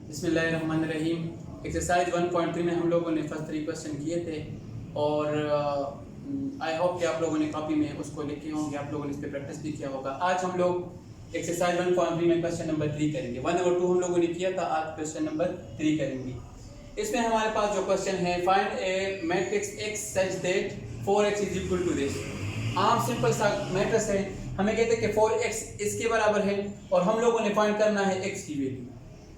बिस्मिल्लाहिर्रहमानिर्रहीम। एक्सरसाइज 1.3 में हम लोगों ने फर्स्ट 3 क्वेश्चन किए थे और आई होप कि आप लोगों ने कॉपी में उसको लिखे होंगे, आप लोगों ने इस पर प्रैक्टिस भी किया होगा। आज हम लोग एक्सरसाइज 1.3 में क्वेश्चन नंबर 3 करेंगे। 1 और 2 हम लोगों ने किया था, आज क्वेश्चन नंबर 3 करेंगे। इसमें हमारे पास जो क्वेश्चन है, find a matrix x such that 4x is equal to this. आम सिंपल सा मैट्रिक्स है, हमें कहते हैं कि 4x इसके बराबर है और हम लोगों ने फाइंड करना है x की वैल्यू।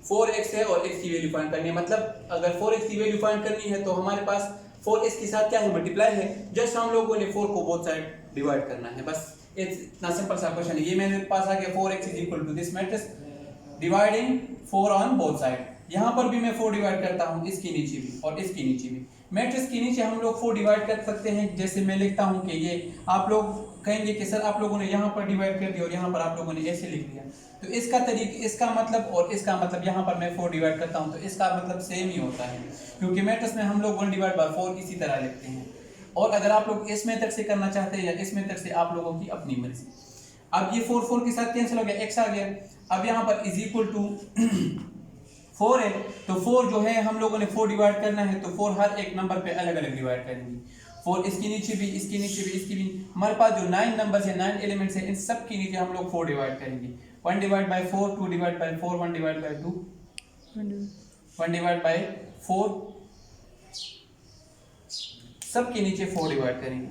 4x है और x की वैल्यू फाइंड करनी है। मतलब अगर 4x की वैल्यू फाइंड करनी है तो हमारे पास 4x के साथ क्या है, मल्टीप्लाई है। जस्ट हम लोगों ने 4 को बोथ साइड डिवाइड करना है, बस इतना सिंपल सा क्वेश्चन है। ये मेरे पास आ गया 4x is equal to this matrix dividing 4 on both side. यहाँ पर भी मैं 4 डिवाइड करता हूँ, इसके नीचे भी और इसके नीचे भी। मैट्रिक्स के नीचे हम लोग 4 डिवाइड कर सकते हैं। जैसे मैं लिखता हूँ कि ये, आप लोग कहेंगे कि सर आप लोगों ने यहाँ पर डिवाइड कर दिया और यहाँ पर आप लोगों ने ऐसे लिख दिया, तो इसका तरीका, इसका मतलब और इसका मतलब, यहाँ पर मैं 4 डिवाइड करता हूँ तो इसका मतलब सेम ही होता है, क्योंकि मैट्रिक्स में हम लोग 1 डिवाइड बाय 4 इसी तरह लिखते हैं। और अगर आप लोग इस मेथड से करना चाहते हैं या इस मेथड से, आप लोगों की अपनी मर्जी। अब ये 4 4 के साथ कैंसिल हो गया, x आ गया। अब यहाँ पर इज इक्वल टू 4 है, तो 4 जो है हम लोगों ने 4 डिवाइड करना है, तो 4 हर एक नंबर पे अलग अलग डिवाइड करेंगे। 4 इसके नीचे भी, इसके नीचे भी, इसके भी। हमारे पास जो 9 नंबर्स है, 9 एलिमेंट्स है, इन सब के नीचे हम लोग 4 डिवाइड करेंगे। 1 divide by 4, 2 divide by 4, 1 divide by 2, 1 divide by 4, सब के नीचे 4 डिवाइड करेंगे।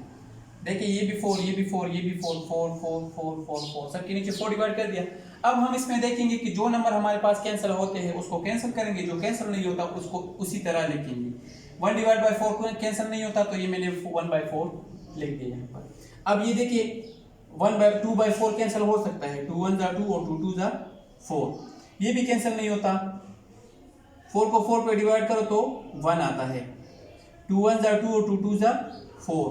देखिए ये भी 4, ये भी 4, ये भी 4, 4 4 4 4 4, सब के नीचे 4 डिवाइड कर दिया। अब हम इसमें देखेंगे कि जो नंबर हमारे पास कैंसिल होते हैं उसको कैंसिल करेंगे, जो कैंसिल नहीं होता उसको उसी तरह लिखेंगे। 1 डिवाइड बाय 4 को कैंसिल नहीं होता तो ये मैंने 1 बाय 4 लिख दिया यहाँ पर। अब ये देखिए 2 बाय 4 कैंसिल हो सकता है, 2 1 जा 2 और 2 2 जा 4, ये भी कैंसिल नहीं होता। 4 को 4 पे डिवाइड करो तो 1 आता है, 2 1 जा 2 और 2 2 जा 4।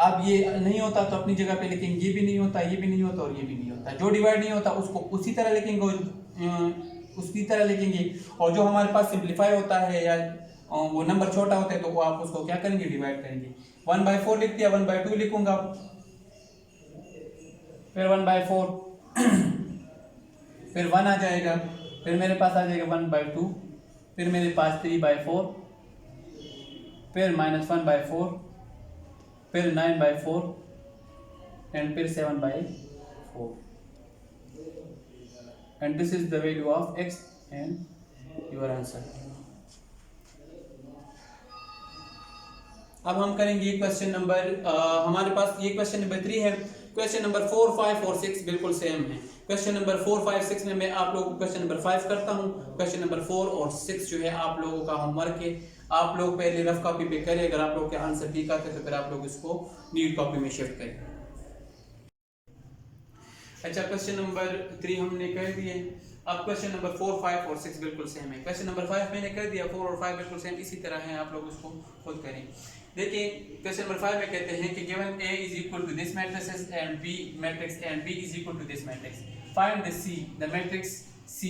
अब ये नहीं होता तो अपनी जगह पे लिखेंगे, ये भी नहीं होता, ये भी नहीं होता और ये भी नहीं होता। जो डिवाइड नहीं होता उसको उसी तरह लिखेंगे, उसी तरह लिखेंगे। और जो हमारे पास सिंप्लीफाई होता है या वो नंबर छोटा होता है तो वो आप उसको क्या करेंगे, डिवाइड करेंगे। 1 बाय 4 लिख दिया, 1 बाय 2 लिखूंगा, फिर 1 बाय 4 फिर 1 आ जाएगा, फिर मेरे पास आ जाएगा 1 बाय 2, फिर मेरे पास 3 बाय 4, फिर -1 बाय 4, फिर 9 बाय 4 एंड फिर 7 by 4, and this is the value of x and your answer. अब हम करेंगे क्वेश्चन नंबर, हमारे पास ये क्वेश्चन नंबर 3 है। क्वेश्चन नंबर 4 5 और 6 बिल्कुल सेम है। क्वेश्चन नंबर 4 5 6 में मैं आप लोगों को क्वेश्चन नंबर 5 करता हूँ। क्वेश्चन नंबर 4 और 6 जो है आप लोगों का होमवर्क है। आप लोग पहले रफ कॉपी पे करें, अगर आप लोग के आंसर ठीक आते हैं तो फिर आप लोग इसको नीट कॉपी में शिफ्ट करें। अच्छा, क्वेश्चन नंबर 3 हमने कर दिए। अब क्वेश्चन नंबर 4 5 और 6 बिल्कुल सेम है। क्वेश्चन नंबर 5 मैंने कर दिया, 4 और 5 बिल्कुल सेम इसी तरह है, आप लोग उसको खुद करें। देखिए क्वेश्चन नंबर 5 में कहते हैं कि given A is equal to this matrix and B matrix and B is equal to this matrix, find the C, the matrix C।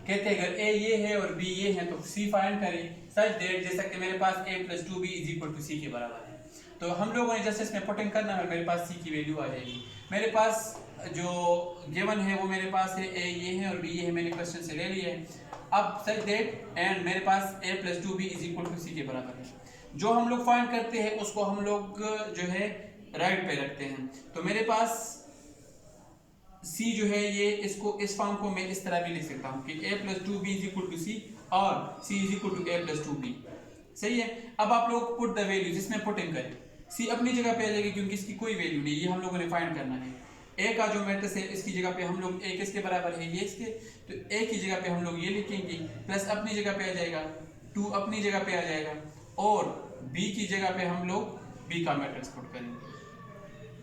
कहते हैं अगर A ये है और B ये है तो C फाइंड करें सच दैट, जैसा कि मेरे पास A + 2B is equal to C के बराबर है। तो हम लोगों ने जैसे इसमें पुटिंग करना है, मेरे पास C की वैल्यू आ जाएगी। मेरे पास जो गिवन है वो मेरे पास है A ये है और B ये है, मैंने क्वेश्चन से ले लिया है। अब सच दैट एंड मेरे पास A + 2B is equal to C के बराबर है। जो हम लोग फाइंड करते हैं उसको हम लोग जो है राइट पे रखते हैं। तो मेरे पास C जो है ये, इसको इस फॉर्म को मैं इस तरह भी लिख सकता हूँ कि A + 2B is equal to C और C is equal to A + 2B। सही है। अब आप लोग पुट द वैल्यू, जिसमें पुटिंग करें, C अपनी जगह पे आ जाएगी क्योंकि इसकी कोई वैल्यू नहीं, ये हम लोगों ने फाइंड करना है। A का जो मैट्रिक्स है इसकी जगह पे हम लोग A किसके बराबर है, ये इसके, तो A की जगह पे हम लोग ये लिखेंगे, प्लस अपनी जगह पे आ जाएगा, 2 अपनी जगह पे आ जाएगा और B की जगह पे हम लोग B का मैट्रिक्स पुट करेंगे।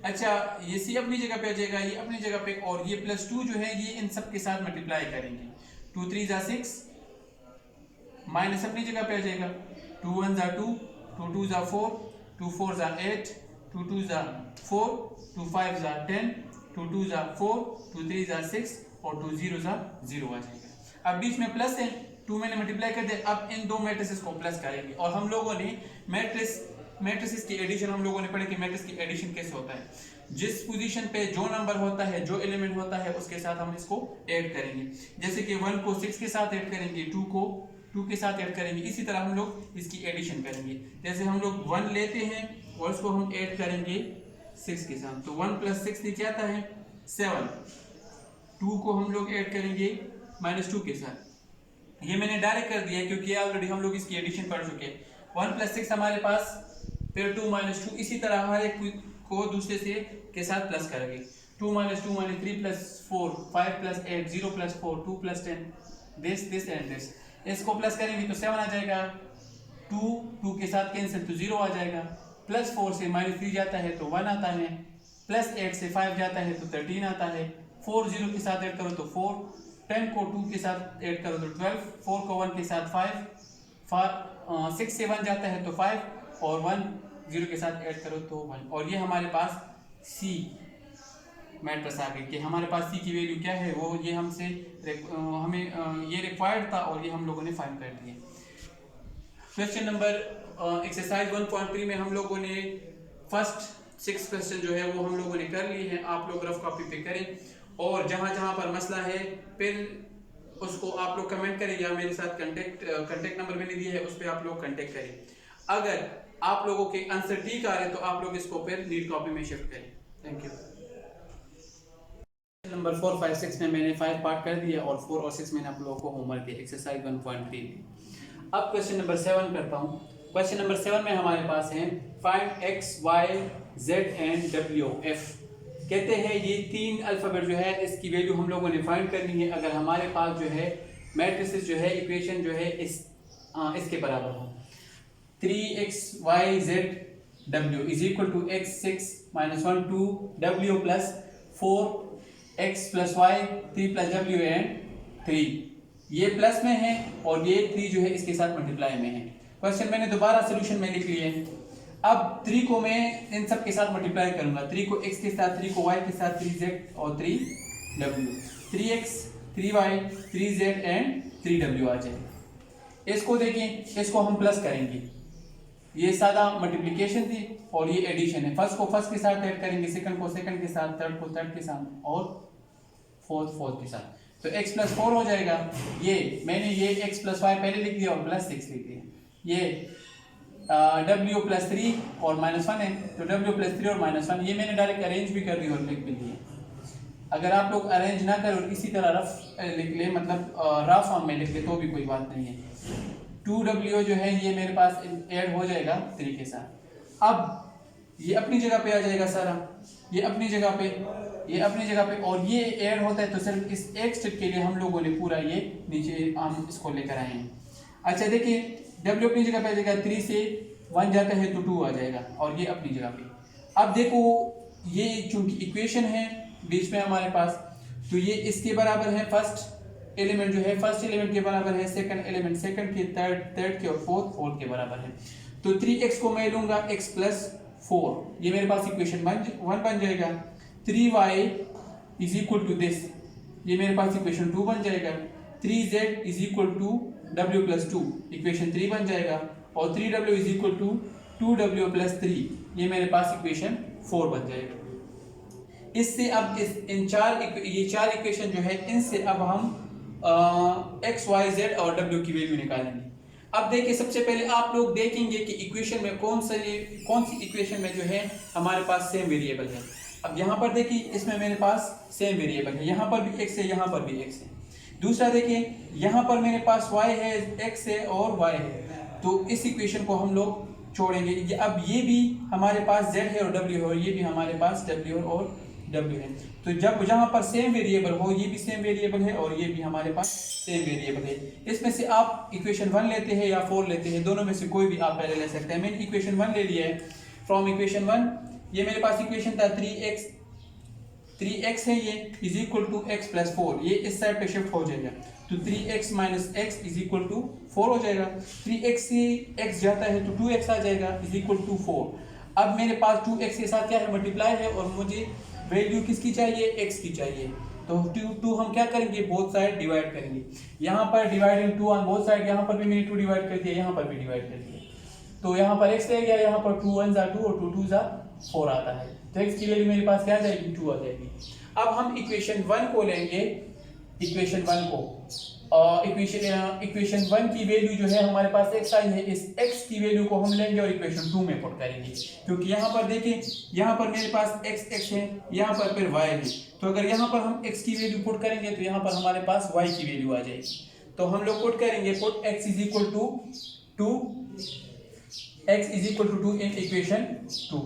अच्छा, ये C अपनी जगह पे आ जाएगा, ये अपनी जगह पे, और ये +2 जो है ये इन सब के साथ मल्टीप्लाई करेंगे। 2 3 जा 6, माइनस अपनी जगह पे आ जाएगा, 2 1 जा 2, 2 2 जा 4, 2 4 जा 8, 2 2 जा 4, 2 5 जा 10, 2 2 जा 4, 2 3 जा 6 और 2 0 जा 0 आ जाएगा। अब बीच में प्लस है, 2 मैंने मल्टीप्लाई कर दिया। अब इन दो मैट्रिसेस को प्लस करेंगे और हम लोगों ने मैट्रिक्स मैट्रिसेस की एडिशन हम लोगों ने पढ़ी कि मैट्रिक्स की एडिशन कैसे होता है। जिस पोजीशन पे जो नंबर होता है, जो एलिमेंट होता है, उसके साथ हम इसको ऐड करेंगे। जैसे कि 1 को 6 के साथ ऐड करेंगे, 2 को 2 के साथ ऐड करेंगे, इसी तरह हम लोग इसकी एडिशन करेंगे। जैसे हम लोग 1 लेते हैं और उसको हम ऐड करेंगे 6 के साथ, तो 1 + 6 नीचे आता है 7। 2 को हम लोग ऐड करेंगे -2 के साथ। ये मैंने डायरेक्ट कर दिया है क्योंकि ऑलरेडी हम लोग इसकी एडिशन पढ़ चुके हैं। 1 + 6 हमारे पास, फिर 2 - 2, इसी तरह हर एक को दूसरे से के साथ प्लस करेंगे। 2 - 2 - 3 + 4, 5 + 8, 0 + 4, 2 + 10, दिस एंड दिस। इसको प्लस करेंगे तो 7 आ जाएगा, 2 के साथ कैंसिल तो 0 आ जाएगा, +4 से -3 जाता है तो 1 आता है, +8 से 5 जाता है तो 13 आता है, 4 0 के साथ ऐड करो तो 4, 10 को 2 के साथ ऐड करो तो 12, 4 को 1 के साथ 5, 6 से 1 जाता है तो 5, और 1 0 के साथ ऐड करो तो 1। और ये हमारे पास C मैट्रिक्स आ गई कि हमारे पास C की वैल्यू क्या है, वो ये हमसे हमें ये रिक्वायर्ड था और ये हम लोगों ने फाइंड कर दिया। क्वेश्चन नंबर एक्सरसाइज 1.3 में हम लोगों ने फर्स्ट 6 क्वेश्चन जो है वो हम लोगों ने कर लिए हैं। आप लोग रफ कॉपी पे करें और जहां जहां पर मसला है फिर उसको आप लोग कमेंट करें या मेरे साथ कांटेक्ट नंबर मैंने दिया है उस पर आप लोग कांटेक्ट करें। अगर आप लोगों के आंसर ठीक आ रहे हैं तो आप लोग इसको फिर नीट कॉपी में शिफ्ट करें। Thank you. नंबर 4, 5, 6 में मैंने 5 पार्ट कर दिया और 4 और 6 मैंने आप लोगों को होमवर्क दिया एक्सरसाइज 1.3 में। अब क्वेश्चन नंबर 7 करता हूँ। क्वेश्चन नंबर 7 में हमारे पास है find x, y, z and w, f। कहते हैं ये 3 अल्फाबेट जो है इसकी वैल्यू हम लोगों ने फाइंड करनी है। अगर हमारे पास जो है मैट्रिसेस जो है इक्वेशन जो है इसके बराबर हो, 3x, y, z, w is equal to x 6 - 1 2 w plus 4x + y 3 + w and 3। ये प्लस में है और ये 3 जो है इसके साथ मल्टीप्लाई में है। क्वेश्चन मैंने दोबारा सोल्यूशन में लिख लिए। अब 3 को मैं इन सब के साथ मल्टीप्लाई करूंगा, 3 को x के साथ, 3 को y के साथ, 3z और 3w, 3x 3y 3z and 3w आ जाए। इसको देखें, इसको हम प्लस करेंगे। ये सादा मल्टीप्लिकेशन थी और ये एडिशन है। फर्स्ट को फर्स्ट के साथ ऐड करेंगे, सेकंड को सेकंड के साथ, थर्ड को थर्ड के साथ और फोर्थ के साथ, तो x + 4 हो जाएगा। ये मैंने ये x + y पहले लिख दिया और +6 लिख दिया। ये w + 3 और -1 है तो w + 3 और -1 ये मैंने डायरेक्ट अरेंज भी कर दी और लिख भी दिए। अगर आप लोग अरेंज ना करें और इसी तरह रफ लिख ले, मतलब रफ फॉर्म में लिख ले तो भी कोई बात नहीं है। 2w जो है ये मेरे पास ऐड हो जाएगा 3 के साथ। अब ये अपनी जगह पे आ जाएगा सारा, ये अपनी जगह पे, ये अपनी जगह पे, और ये ऐड होता है तो सिर्फ इस एक स्टेप के लिए हम लोगों ने पूरा ये नीचे हम इसको लेकर आए हैं। अच्छा देखिए, w अपनी जगह पे आ जाएगा, 3 से 1 जाता है तो 2 आ जाएगा और ये अपनी जगह पे। अब देखो ये चूंकि इक्वेशन है बीच में हमारे पास, तो ये इसके बराबर है फर्स्ट एलिमेंट जो है, फर्स्ट एलिमेंट के बराबर है सेकंड एलिमेंट, सेकंड के, थर्ड के और फोर्थ के बराबर है। तो 3x को मैं लूंगा x + 4, ये मेरे पास इक्वेशन 1 बन जाएगा। 3y = दिस, ये मेरे पास इक्वेशन 2 बन जाएगा। 3z = w + 2, इक्वेशन 3 बन जाएगा। और 3w = 2w + 3, ये मेरे पास इक्वेशन 4 बन जाएगा। इससे अब ये चार इक्वेशन जो है इनसे अब हम x, y, z और w की वैल्यू निकालेंगे। अब देखिए, सबसे पहले आप लोग देखेंगे कि इक्वेशन में कौन सी इक्वेशन में जो है हमारे पास सेम वेरिएबल है। अब यहाँ पर देखिए, इसमें मेरे पास सेम वेरिएबल है, यहाँ पर भी x है, यहाँ पर भी x है। दूसरा देखिए, यहाँ पर मेरे पास y है, x है और y है, तो इस इक्वेशन को हम लोग छोड़ेंगे। अब ये भी हमारे पास z है और w है, और ये भी हमारे पास w और w है। तो जब जहाँ पर सेम वेरिएबल हो, ये भी सेम वेरिएबल है और ये भी हमारे पास सेम वेरिएबल है। इसमें से आप इक्वेशन 1 लेते हैं या 4 लेते हैं, दोनों में से कोई भी आप पहले ले सकते हैं। मैंने इक्वेशन 1 ले लिया है। फ्रॉम इक्वेशन 1, ये मेरे पास इक्वेशन था 3x है, ये = x + 4, ये इस साइड पे शिफ्ट हो जाएगा, तो 3x - x = 4 हो जाएगा। 3x से x जाता है तो 2x आ जाएगा = 4। अब मेरे पास 2x के साथ क्या है, मल्टीप्लाई है, और मुझे वैल्यू किसकी चाहिए, x की चाहिए। तो 2 हम क्या करेंगे, बोथ साइड डिवाइड करेंगे। यहाँ पर डिवाइडिंग 2 ऑन बोथ साइड, यहाँ पर भी मैंने 2 डिवाइड कर दिया, यहाँ पर भी डिवाइड कर दिया। तो यहाँ पर x रह गया, यहाँ पर 2 1 2 और 2 2 4 आता है, तो x की वैल्यू मेरे पास क्या आ जाएगी, 2 आ जाएगी। अब हम इक्वेशन 1 को लेंगे, इक्वेशन 1 को, इक्वेशन 1 की वैल्यू जो है हमारे पास x आई है, इस x की वैल्यू को हम लेंगे और इक्वेशन 2 में पुट करेंगे, क्योंकि यहाँ पर देखिए, यहाँ पर मेरे पास x है, यहाँ पर फिर y है, तो अगर यहाँ पर हम x की वैल्यू पुट करेंगे तो यहाँ पर हमारे पास y की वैल्यू आ जाएगी। तो हम लोग पुट करेंगे, put x is equal to 2, x is equal to 2 in equation 2,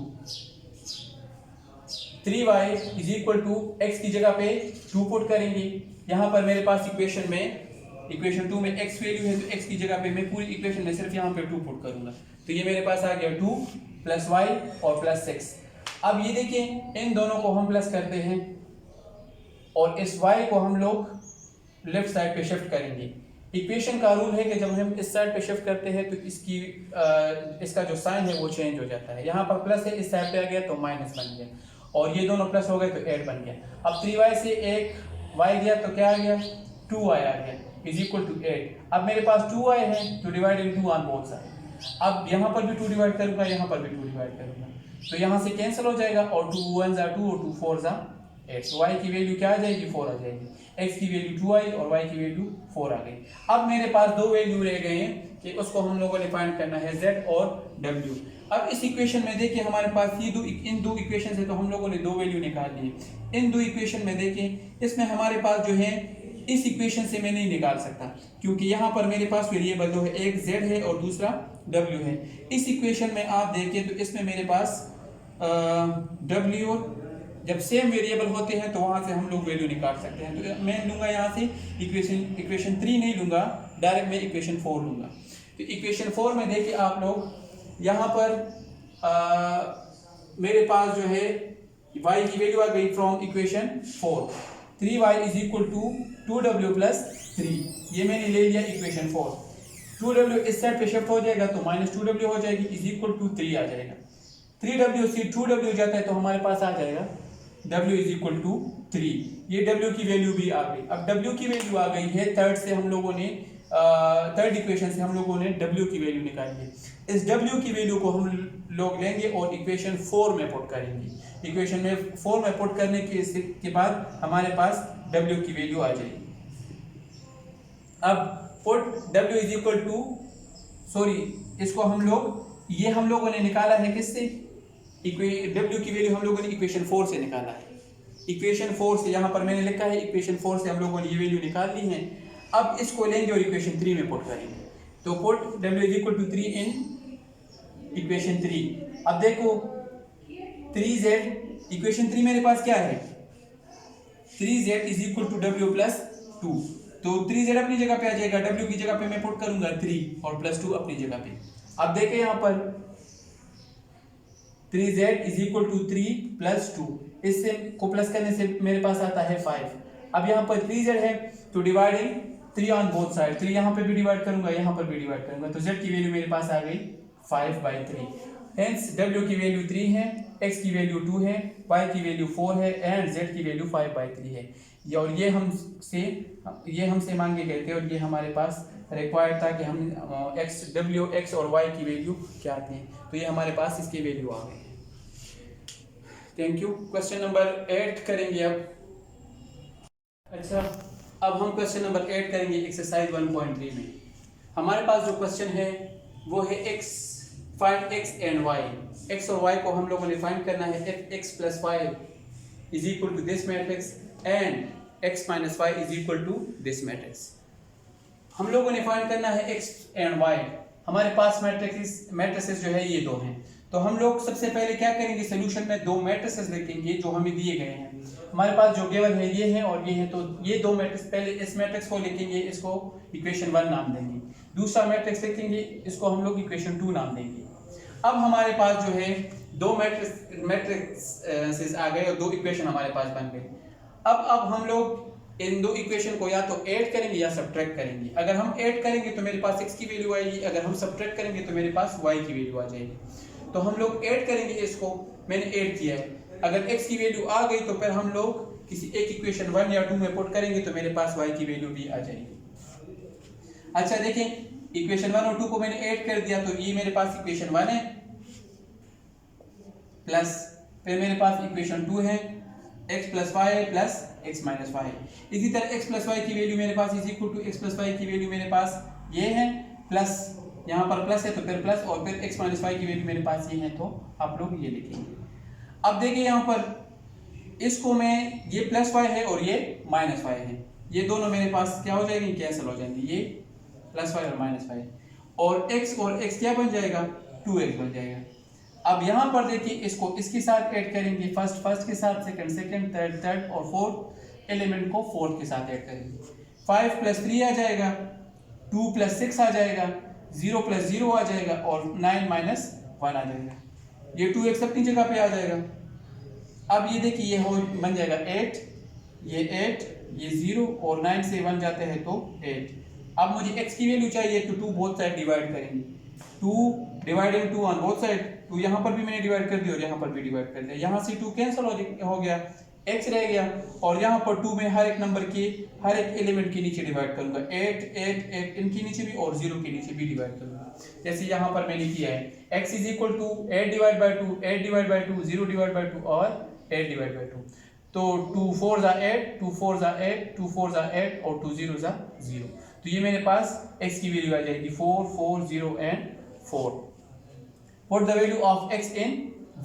3y is equal to x की जगह पे 2 पुट करेंगे। यहाँ पर मेरे पास इक्वेशन में, इक्वेशन 2 में x वैल्यू है, तो x की जगह पे मैं पूरी इक्वेशन में सिर्फ यहाँ पे 2 पुट करूंगा, तो ये मेरे पास आ गया 2 प्लस y और प्लस 6। अब ये देखिए, इन दोनों को हम प्लस करते हैं और इस y को हम लोग लेफ्ट साइड पे शिफ्ट करेंगे। इक्वेशन का रूल है कि जब हम इस साइड पे शिफ्ट करते हैं तो इसका जो साइन है वो चेंज हो जाता है। यहाँ पर प्लस है, इस साइड पे आ गया तो माइनस बन गया, और ये दोनों प्लस हो गए तो 8 बन गया। अब 3y से एक y गया तो क्या आ गया, 2y आ गया, इज इक्वल टू 8। अब मेरे पास 2y है तो divide in 2 on both side. अब यहाँ पर भी 2 डिवाइड करूंगा, यहाँ पर भी 2 डिवाइड करूंगा, तो यहाँ से कैंसिल हो जाएगा, और 2 1 2 और 2 4 8, तो y की वैल्यू क्या आ जाएगी, 4 आ जाएगी। x की वैल्यू 2 आई और y की वैल्यू 4 आ गई। अब मेरे पास दो वैल्यू रह गए हैं कि उसको हम लोगों ने फाइंड करना है, z और w। अब इस इक्वेशन में देखिए हमारे पास ये इन दो इक्वेशन से तो हम लोगों ने दो वैल्यू निकाल ली है। इन दो इक्वेशन में देखिए, इसमें हमारे पास जो है, इस इक्वेशन से मैं नहीं निकाल सकता, क्योंकि यहाँ पर मेरे पास वेरिएबल दो है, एक z है और दूसरा w है। इस इक्वेशन में आप देखिए तो इसमें मेरे पास w, जब सेम वेरिएबल होते हैं तो वहां से हम लोग वैल्यू निकाल सकते हैं। तो मैं लूंगा यहाँ से इक्वेशन 3 नहीं लूंगा, डायरेक्ट मैं इक्वेशन 4 लूंगा। तो इक्वेशन 4 में देखिए आप लोग, यहाँ पर मेरे पास जो है y की वैल्यू आ गई from equation 4, 3y is equal to 2w plus 3, ये मैंने ले लिया इक्वेशन 4। 2w इस साइड पे शिफ्ट हो जाएगा तो माइनस 2w हो जाएगी, इज इक्वल टू 3 आ जाएगा। 3w से 2w जाता है तो हमारे पास आ जाएगा w इज इक्वल टू 3, ये w की वैल्यू भी आ गई। अब w की वैल्यू आ गई है, थर्ड से हम लोगों ने थर्ड इक्वेशन से हम लोगों ने w की वैल्यू निकाली है। इस w की वैल्यू को हम लोग लेंगे और इक्वेशन 4 में पुट करेंगे। इक्वेशन में 4 में पुट करने के बाद हमारे पास w की वैल्यू आ जाएगी। अब put w is equal to, इसको हम लोग, ये हम लोगों ने निकाला है किससे, w की वैल्यू हम लोगों ने इक्वेशन 4 से निकाला है। इक्वेशन 4 से यहाँ पर मैंने लिखा है, इक्वेशन 4 से हम लोगों ने ये वैल्यू निकाल ली है। अब इसको लेंगे और इक्वेशन 3 में पुट करेंगे, तो put w is equal to 3 in equation 3। अब देखो 3z, इक्वेशन 3 मेरे पास क्या है, 3z is equal to w plus 2, तो 3z अपनी जगह पे आ जाएगा, w की जगह पे मैं पुट करूंगा 3 और प्लस 2 अपनी जगह पे। अब देखें यहाँ पर 3z is equal to 3 plus 2, इससे को प्लस करने से मेरे पास आता है 5। अब यहाँ पर 3z है तो डिवाइडिंग 3 ऑन बोथ साइड, 3 यहाँ पे भी डिवाइड करूंगा, यहाँ पर भी डिवाइड करूंगा, तो z की वैल्यू मेरे पास आ गई 5/3। हेंस w की वैल्यू 3 है, x की वैल्यू 2 है, y की वैल्यू 4 है एंड z की वैल्यू 5/3 है। और ये हमसे मांगे गए थे और ये हमारे पास रिक्वायर्ड था कि हम x और y की वैल्यू क्या आती है, तो ये हमारे पास इसकी वैल्यू आ गई। Thank you. क्वेश्चन नंबर 8 करेंगे अब। अच्छा, अब हम क्वेश्चन नंबर 8 करेंगे एक्सरसाइज 1.3 में। हमारे पास जो क्वेश्चन है वो है find x and y। x और y को हम लोगों ने फाइंड करना है, x plus y is equal to this matrix and x minus y is equal to this matrix. हम लोगों ने फाइंड करना है x एंड y। हमारे पास मैट्रिसेस जो है ये दो हैं, तो हम लोग सबसे पहले क्या करेंगे, सोल्यूशन में दो मैट्रिसेस लिखेंगे जो हमें दिए गए हैं। हमारे पास जो गिवन है ये है और ये है, तो ये दो मैट्रिक्स, पहले इस मैट्रिक्स को लिखेंगे, इसको इक्वेशन 1 नाम देंगे, दूसरा मैट्रिक्स लिखेंगे, इसको हम लोग इक्वेशन 2 नाम देंगे। अब हमारे पास जो है दो मैट्रिक्स आ गए और दो इक्वेशन हमारे पास बन गए। अब हम लोग इन दो इक्वेशन को या तो ऐड करेंगे या सब्ट्रैक्ट करेंगे। अगर हम ऐड करेंगे तो मेरे पास x की वैल्यू आएगी, अगर हम सब्ट्रैक्ट करेंगे तो मेरे पास y की वैल्यू आ जाएगी। तो हम लोग ऐड करेंगे, इसको मैंने ऐड किया है। अगर x की वैल्यू आ गई तो फिर हम लोग किसी एक इक्वेशन 1 या 2 में पुट करेंगे तो मेरे पास y की वैल्यू भी आ जाएगी। अच्छा देखें, इक्वेशन 1 और 2 को मैंने ऐड कर दिया तो ये मेरे पास इक्वेशन 1 है प्लस फिर मेरे पास इक्वेशन 2 है x plus y plus x minus y. इसी तरह x प्लस वाई की वैल्यू मेरे पास is equal to x plus y की वैल्यू मेरे पास ये है प्लस यहाँ पर प्लस है तो फिर प्लस और फिर x माइनस वाई की वैल्यू मेरे पास ये है तो आप लोग ये लिखेंगे। अब देखिए यहाँ पर इसको मैं ये प्लस वाई है और ये माइनस वाई है, ये दोनों मेरे पास क्या हो जाएंगे, कैंसिल हो जाएंगे, ये प्लस वाई और माइनस वाई और x क्या बन जाएगा 2x बन जाएगा। अब यहाँ पर देखिए इसको इसके साथ ऐड करेंगे, फर्स्ट के साथ सेकंड थर्ड और फोर्थ एलिमेंट को फोर्थ के साथ ऐड करेंगे। 5 प्लस 3 आ जाएगा, 2 प्लस 6 आ जाएगा, 0 प्लस 0 आ जाएगा और 9 माइनस 1 आ जाएगा। ये 2x अपनी जगह पे आ जाएगा। अब ये देखिए ये हो बन जाएगा 8, ये 0 और 9 से 1 जाते हैं तो 8। अब मुझे x की वैल्यू चाहिए तो 2 बोथ साइड डिवाइड करेंगे, 2 डिवाइडिंग 2 ऑन बोथ साइड, 2 यहाँ पर भी मैंने डिवाइड कर दिया और यहाँ पर भी डिवाइड कर दिया, यहाँ से 2 कैंसिल हो गया, x रह गया और यहाँ पर 2 में हर एक नंबर के हर एक एलिमेंट के नीचे डिवाइड करूंगा, 8 इनके नीचे भी और 0 के नीचे भी डिवाइड करूंगा। जैसे यहाँ पर मैंने किया है x is equal to 8 divide by 2, 8 divide by 2, 0 divide by 2 और 8 डिवाइड बाई 2। तो 2 4 ज़ा 8, 2 4 ज़ा 8, 2 4 ज़ा 8 और 2 0 ज़ा 0। तो ये मेरे पास x की वैल्यू आ जाएगी 4 4 0 and 4। Put the value of x इन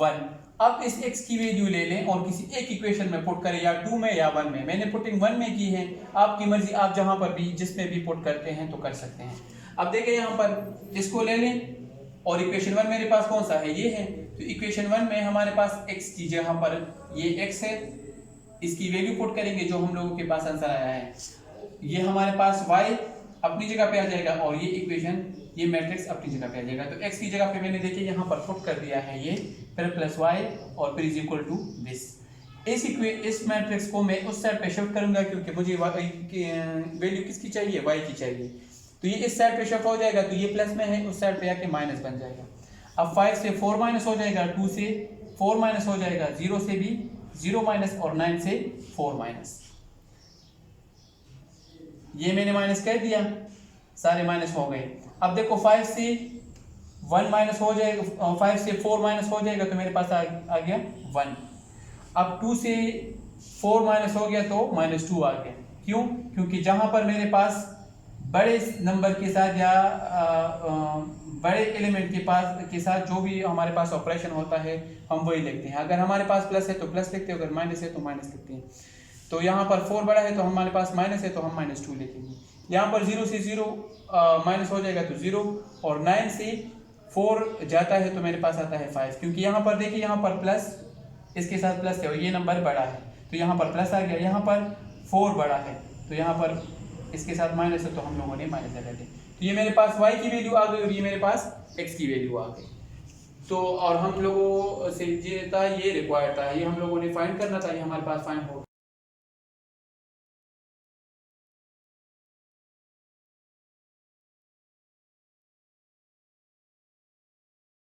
1। अब इस x की वैल्यू ले लें और किसी एक इक्वेशन में पुट करें, या 2 में या 1 में। मैंने पुटिंग 1 में की है, आपकी मर्जी, आप जहां पर भी जिसमें भी पुट करते हैं तो कर सकते हैं। अब देखें यहाँ पर इसको ले लें और इक्वेशन 1 मेरे पास कौन सा है, ये है। तो इक्वेशन 1 में हमारे पास x की जगह पर ये x है, इसकी वैल्यू पुट करेंगे जो हम लोगों के पास आंसर आया है। ये हमारे पास y अपनी जगह पे आ जाएगा और ये इक्वेशन ये मैट्रिक्स अपनी जगह पे आ जाएगा। तो x की जगह पे मैंने देखिए यहाँ पर पुट कर दिया है ये, फिर प्लस y और फिर इज इक्वल टू दिस। इस मैट्रिक्स को मैं उस साइड पे शिफ्ट करूंगा क्योंकि मुझे वैल्यू किसकी चाहिए, y की चाहिए। तो ये इस साइड पे शिफ्ट हो जाएगा, तो ये प्लस में है, उस साइड पे आके माइनस बन जाएगा। अब 5 से 4 माइनस हो जाएगा, 2 से 4 माइनस हो जाएगा, 0 से भी 0 माइनस और 9 से 4 माइनस। ये मैंने माइनस कर दिया, सारे माइनस हो गए। अब देखो 5 से 1 माइनस हो जाएगा, 5 से 4 माइनस हो जाएगा तो मेरे पास आ गया 1। अब 2 से 4 माइनस हो गया तो -2 आ गया। क्यों? क्योंकि जहां पर मेरे पास बड़े नंबर के साथ या बड़े एलिमेंट के साथ जो भी हमारे पास ऑपरेशन होता है हम वही लिखते हैं। अगर हमारे पास प्लस है तो प्लस लिखते हैं, अगर माइनस है तो माइनस लिखते हैं। तो यहाँ पर 4 बड़ा है तो हमारे पास माइनस है तो हम -2 लिखेंगे। यहाँ पर 0 से 0 माइनस हो जाएगा तो 0 और 9 से 4 जाता है तो मेरे पास आता है 5। क्योंकि यहाँ पर देखिए यहाँ पर प्लस इसके साथ प्लस है और ये नंबर बड़ा है तो यहाँ पर प्लस आ गया, यहाँ पर 4 बड़ा है तो यहाँ पर इसके साथ माइनस है तो हम लोगों ने माइनस लगा दिया। तो ये मेरे पास y की वैल्यू आ गई और ये मेरे पास x की वैल्यू आ गई। तो और हम लोगों से ये था, ये रिक्वायर्ड था, ये हम लोगों ने फाइंड करना था, ये हमारे पास फाइंड हो गया।